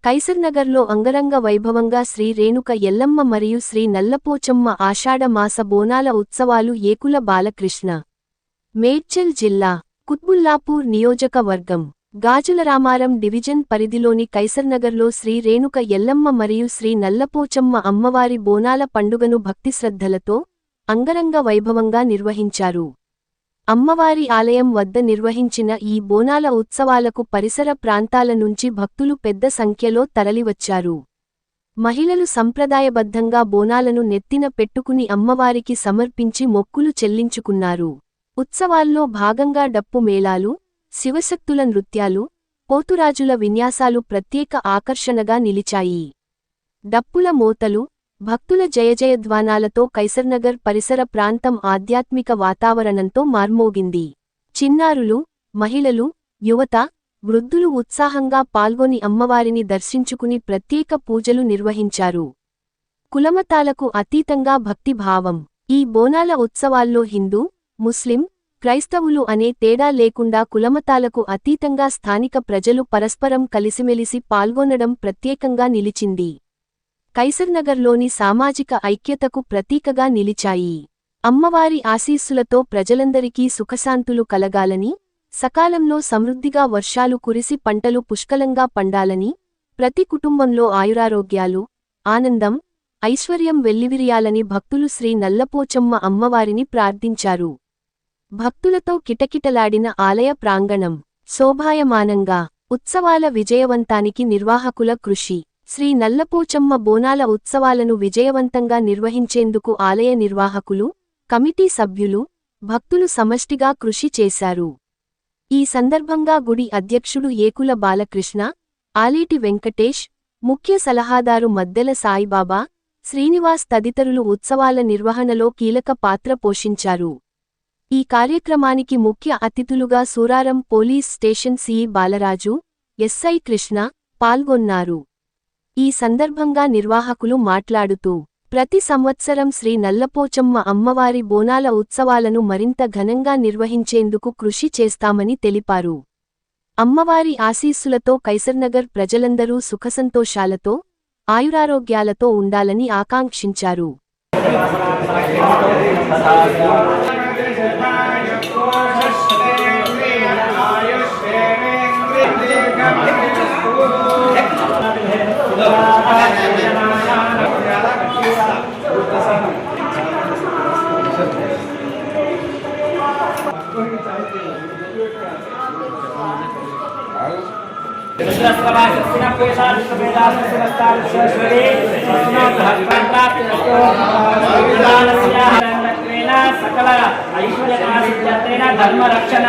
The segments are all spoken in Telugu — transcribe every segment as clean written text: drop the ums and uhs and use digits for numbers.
కైసర్నగర్లో అంగరంగ వైభవంగా శ్రీ రేణుక ఎల్లమ్మ మరియు శ్రీ నల్లపోచమ్మ ఆషాఢ మాస బోనాల ఉత్సవాలు ఏకుల బాలకృష్ణ మేడ్చల్ జిల్లా కుత్బుల్లాపూర్ నియోజకవర్గం గాజులరామారం డివిజన్ పరిధిలోని కైసర్నగర్లో శ్రీ రేణుక ఎల్లమ్మ మరియు శ్రీ నల్లపోచమ్మ అమ్మవారి బోనాల పండుగను భక్తిశ్రద్ధలతో అంగరంగ వైభవంగా నిర్వహించారు. అమ్మవారి ఆలయం వద్ద నిర్వహించిన ఈ బోనాల ఉత్సవాలకు పరిసర ప్రాంతాల నుంచి భక్తులు పెద్ద సంఖ్యలో తరలివచ్చారు. మహిళలు సంప్రదాయబద్ధంగా బోనాలను నెత్తిన పెట్టుకుని అమ్మవారికి సమర్పించి మొక్కులు చెల్లించుకున్నారు. ఉత్సవాల్లో భాగంగా డప్పు మేళాలు, శివశక్తుల నృత్యాలు, పోతురాజుల విన్యాసాలు ప్రత్యేక ఆకర్షణగా నిలిచాయి. డప్పుల మోతలు, భక్తుల జయజయధ్వానాలతో కైసర్నగర్ పరిసర ప్రాంతం ఆధ్యాత్మిక వాతావరణంతో మార్మోగింది. చిన్నారులు, మహిళలు, యువత, వృద్ధులు ఉత్సాహంగా పాల్గొని అమ్మవారిని దర్శించుకుని ప్రత్యేక పూజలు నిర్వహించారు. కులమతాలకు అతీతంగా భక్తిభావం. ఈ బోనాల ఉత్సవాల్లో హిందూ, ముస్లిం, క్రైస్తవులు అనే తేడా లేకుండా కులమతాలకు అతీతంగా స్థానిక ప్రజలు పరస్పరం కలిసిమెలిసి పాల్గొనడం ప్రత్యేకంగా నిలిచింది. కైసర్నగర్లోని సామాజిక ఐక్యతకు ప్రతీకగా నిలిచాయి. అమ్మవారి ఆశీస్సులతో ప్రజలందరికీ సుఖశాంతులు కలగాలని, సకాలంలో సమృద్ధిగా వర్షాలు కురిసి పంటలు పుష్కలంగా పండాలని, ప్రతి కుటుంబంలో ఆయురారోగ్యాలు, ఆనందం, ఐశ్వర్యం వెల్లివిరియాలని భక్తులు శ్రీ నల్లపోచమ్మ అమ్మవారిని ప్రార్థించారు. భక్తులతో కిటకిటలాడిన ఆలయ ప్రాంగణం శోభాయమానంగా. ఉత్సవాల విజయవంతానికి నిర్వాహకుల కృషి. శ్రీ నల్లపోచమ్మ బోనాల ఉత్సవాలను విజయవంతంగా నిర్వహించేందుకు ఆలయ నిర్వాహకులు, కమిటీ సభ్యులు, భక్తులు సమష్టిగా కృషి చేశారు. ఈ సందర్భంగా గుడి అధ్యక్షుడు ఏకుల బాలకృష్ణ, ఆలేటి వెంకటేష్, ముఖ్య సలహాదారు మద్దెల సాయిబాబా, శ్రీనివాస్ తదితరులు ఉత్సవాల నిర్వహణలో కీలక పాత్ర పోషించారు. ఈ కార్యక్రమానికి ముఖ్య అతిథులుగా Suraram police station CI Balaraju, SI Krishna పాల్గొన్నారు. ఈ సందర్భంగా నిర్వాహకులు మాట్లాడుతూ, ప్రతి సంవత్సరం శ్రీ నల్లపోచమ్మ అమ్మవారి బోనాల ఉత్సవాలను మరింత ఘనంగా నిర్వహించేందుకు కృషి చేస్తామని తెలిపారు. అమ్మవారి ఆశీస్సులతో కైసర్నగర్ ప్రజలందరూ సుఖసంతోషాలతో, ఆయురారోగ్యాలతో ఉండాలని ఆకాంక్షించారు. సకల ఐశ్వర్య ధర్మ రక్షణ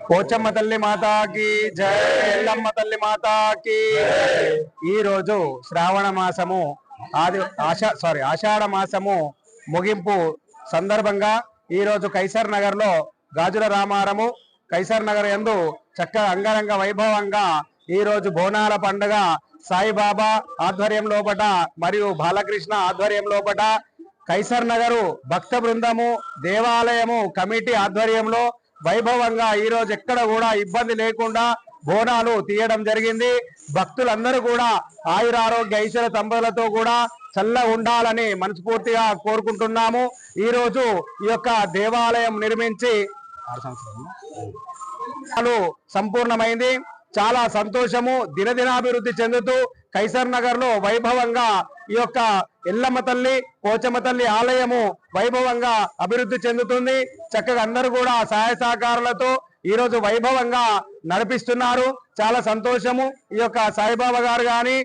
పోచమ్మ తల్లి మాతాకి జై, ఎల్లమ్మ తల్లి మాతాకి. ఈ రోజు శ్రావణ మాసము ఆషాఢ మాసము ముగింపు సందర్భంగా ఈ రోజు కైసర్ నగర్ లో గాజుల రామారము కైసర్ నగర్ యందు చక్కగా అంగరంగ వైభవంగా ఈ రోజు బోనాల పండుగ సాయిబాబా ఆధ్వర్యం లోపట మరియు బాలకృష్ణ ఆధ్వర్యం లోపట కైసర్ నగరు భక్త బృందము దేవాలయము కమిటీ ఆధ్వర్యంలో వైభవంగా ఈ రోజు ఎక్కడ కూడా ఇబ్బంది లేకుండా బోనాలు తీయడం జరిగింది. భక్తులందరూ కూడా ఆయురారోగ్య ఐశ్వర్య సంపదలతో కూడా చల్లగా ఉండాలని మనస్ఫూర్తిగా కోరుకుంటున్నాము. ఈ రోజు ఈ యొక్క దేవాలయం నిర్మించి 6 సంవత్సరాలు సంపూర్ణమైంది. చాలా సంతోషము. దినదినాభివృద్ధి చెందుతూ కైసర్ నగర్ లో వైభవంగా ఈ యొక్క ఎల్లమ్మ తల్లి పోచమ్మ తల్లి ఆలయము వైభవంగా అభివృద్ధి చెందుతుంది. చక్కగా అందరూ కూడా సహాయ సహకారాలతో ఈ రోజు వైభవంగా నడిపిస్తున్నారు. చాలా సంతోషము. ఈ యొక్క సాయిబాబా గారు గాని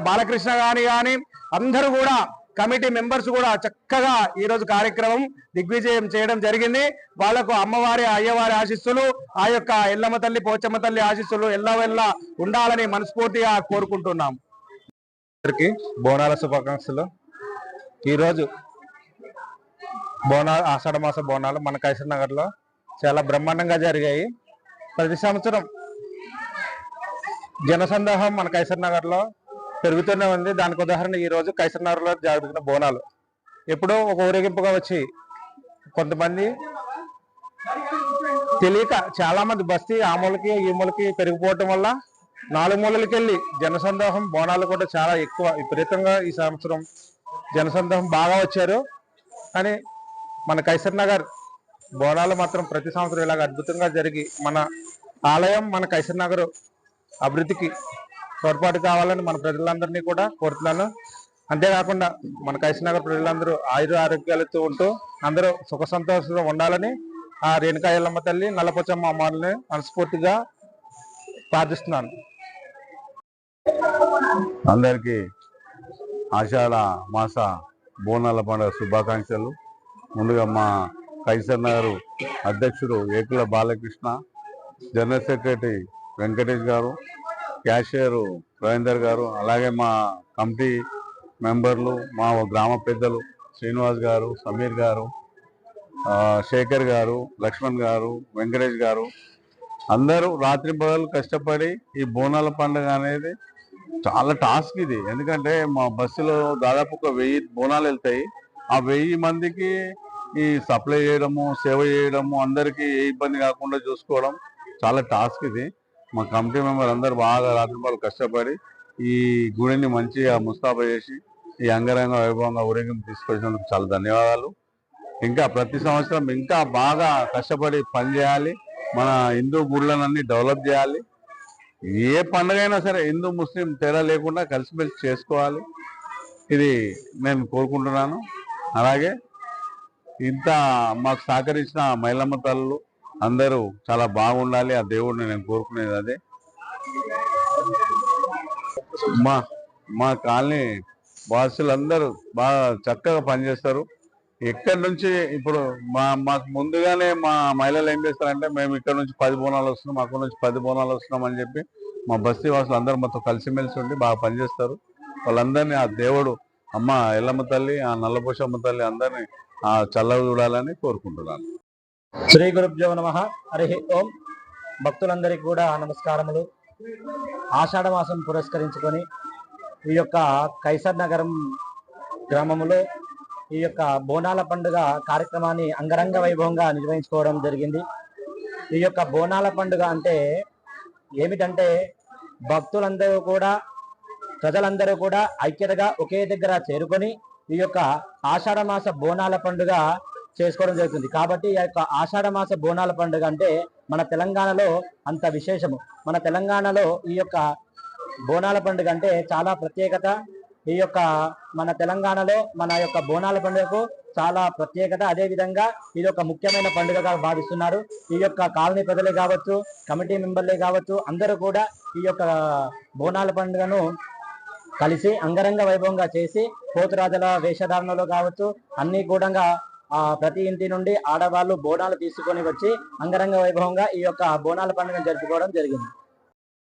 బాలకృష్ణ గాని అందరూ కూడా కమిటీ మెంబర్స్ కూడా చక్కగా ఈ రోజు కార్యక్రమం దిగ్విజయం చేయడం జరిగింది. వాళ్లకు అమ్మవారి అయ్యవారి ఆశీస్సులు ఆ యొక్క ఎల్లమ్మ తల్లి పోచమ్మ తల్లి ఆశీస్సులు ఎల్లవెల్లా ఉండాలని మనస్ఫూర్తిగా కోరుకుంటున్నాం. బోనాల శుభాకాంక్షలు. ఈరోజు ఆషాఢ మాస బోనాలు మన కైసర్ నగర్ లో చాలా బ్రహ్మాండంగా జరిగాయి. ప్రతి సంవత్సరం జనసందోహం మన కైసర్ నగర్ లో పెరుగుతూనే ఉంది. దానికి ఉదాహరణ ఈ రోజు కైసర్ నగర్ లో జరుగుతున్న బోనాలు. ఎప్పుడో ఒక ఊరేగింపుగా వచ్చి కొంతమంది తెలియక చాలా మంది బస్తీ ఆ మూలకి ఈ మూలకి పెరిగిపోవటం వల్ల 4 మూలలకి వెళ్ళి జనసందోహం బోనాలు కూడా చాలా ఎక్కువ విపరీతంగా ఈ సంవత్సరం జనసందోహం బాగా వచ్చారు. కానీ మన కైసర్ నగర్ బోనాలు మాత్రం ప్రతి సంవత్సరం ఇలాగ అద్భుతంగా జరిగి మన ఆలయం మన కైసర్ నగర్ అభివృద్ధికి తోడ్పాటు కావాలని మన ప్రజలందరినీ కూడా కోరుతున్నాను. అంతేకాకుండా మన కైసర్ నగర్ ప్రజలందరూ ఆరోగ్యాలతో ఉంటూ అందరూ సుఖ సంతోషంగా ఉండాలని ఆ రేణుకా ఎల్లమ్మ తల్లి నల్లపోచమ్మ అమ్మవారిని మనస్ఫూర్తిగా ప్రార్థిస్తున్నాను. అందరికీ ఆషాఢ మాస బోనాల పండుగ శుభాకాంక్షలు. ముందుగా మా కైసర్ నగర్ అధ్యక్షుడు ఏకుల బాలకృష్ణ, జనరల్ సెక్రటరీ వెంకటేష్ గారు, క్యాషియర్ రవీందర్ గారు, అలాగే మా కమిటీ మెంబర్లు, మా గ్రామ పెద్దలు శ్రీనివాస్ గారు, సమీర్ గారు, శేఖర్ గారు, లక్ష్మణ్ గారు, వెంకటేష్ గారు అందరూ రాత్రి పగలు కష్టపడి ఈ బోనాల పండుగ అనేది చాలా టాస్క్ ఇది. ఎందుకంటే మా బస్సులో దాదాపు ఒక 1000 బోనాలు వెళ్తాయి. ఆ 1000 మందికి ఈ సప్లై చేయడము, సేవ చేయడము, అందరికీ ఏ ఇబ్బంది కాకుండా చూసుకోవడం చాలా టాస్క్ ఇది. మా కమిటీ మెంబర్ అందరూ బాగా రాత్రి పగలు కష్టపడి ఈ గుడిని మంచిగా ముస్తాబా చేసి ఈ అంగరంగ వైభవంగా ఊరేగింపు తీసుకొచ్చినందుకు చాలా ధన్యవాదాలు. ఇంకా ప్రతి సంవత్సరం ఇంకా బాగా కష్టపడి పనిచేయాలి. మన హిందూ గుళ్ళనన్నీ డెవలప్ చేయాలి. ఏ పండుగ అయినా సరే హిందూ ముస్లిం తేడా లేకుండా కలిసిమెలిసి చేసుకోవాలి. ఇది నేను కోరుకుంటున్నాను. అలాగే ఇంత మాకు సహకరించిన మైలమ్మ తల్లులు అందరూ చాలా బాగుండాలి. ఆ దేవుడిని నేను కోరుకునేది అదే. మా కాలనీ వాసులందరూ బాగా చక్కగా పనిచేస్తారు. ఎక్కడి నుంచి ఇప్పుడు మాకు ముందుగానే మా మహిళలు ఏం చేస్తారంటే, మేము ఇక్కడ నుంచి 10 బోనాలు వస్తున్నాం, అక్కడ నుంచి 10 బోనాలు వస్తున్నాం అని చెప్పి మా బస్తీ వాసులు అందరూ మొత్తం కలిసిమెలిసి ఉండి బాగా పనిచేస్తారు. వాళ్ళందరినీ ఆ దేవుడు అమ్మ ఎల్లమ్మ తల్లి, ఆ నల్లపోచమ్మ తల్లి అందరినీ ఆ చల్లగా చూడాలని కోరుకుంటున్నాను. శ్రీ గురుభ్యో నమః. హరి ఓం. భక్తులందరికీ కూడా నమస్కారములు. ఆషాఢ మాసం పురస్కరించుకొని ఈ యొక్క కైసర్ నగరం గ్రామంలో ఈ యొక్క బోనాల పండుగ కార్యక్రమాన్ని అంగరంగ వైభవంగా నిర్వహించుకోవడం జరిగింది. ఈ యొక్క బోనాల పండుగ అంటే ఏమిటంటే, భక్తులందరూ కూడా ప్రజలందరూ కూడా ఐక్యతగా ఒకే దగ్గర చేరుకొని ఈ యొక్క ఆషాఢ మాస బోనాల పండుగ చేసుకోవడం జరుగుతుంది. కాబట్టి ఈ యొక్క ఆషాఢ మాస బోనాల పండుగ అంటే మన తెలంగాణలో అంత విశేషము. మన తెలంగాణలో ఈ యొక్క బోనాల పండుగ అంటే చాలా ప్రత్యేకత. ఈ యొక్క మన తెలంగాణలో మన యొక్క బోనాల పండుగకు చాలా ప్రత్యేకత. అదే విధంగా ఇది ఒక ముఖ్యమైన పండుగగా భావిస్తున్నారు. ఈ యొక్క కాలనీ ప్రజలే కావచ్చు, కమిటీ మెంబర్లే కావచ్చు, అందరూ కూడా ఈ యొక్క బోనాల పండుగను కలిసి అంగరంగ వైభవంగా చేసి పోతురాజుల వేషధారణలో కావచ్చు అన్ని కూడా ప్రతి ఇంటి నుండి ఆడవాళ్ళు బోనాలు తీసుకొని వచ్చి అంగరంగ వైభవంగా ఈ యొక్క బోనాల పండుగను జరుపుకోవడం జరిగింది.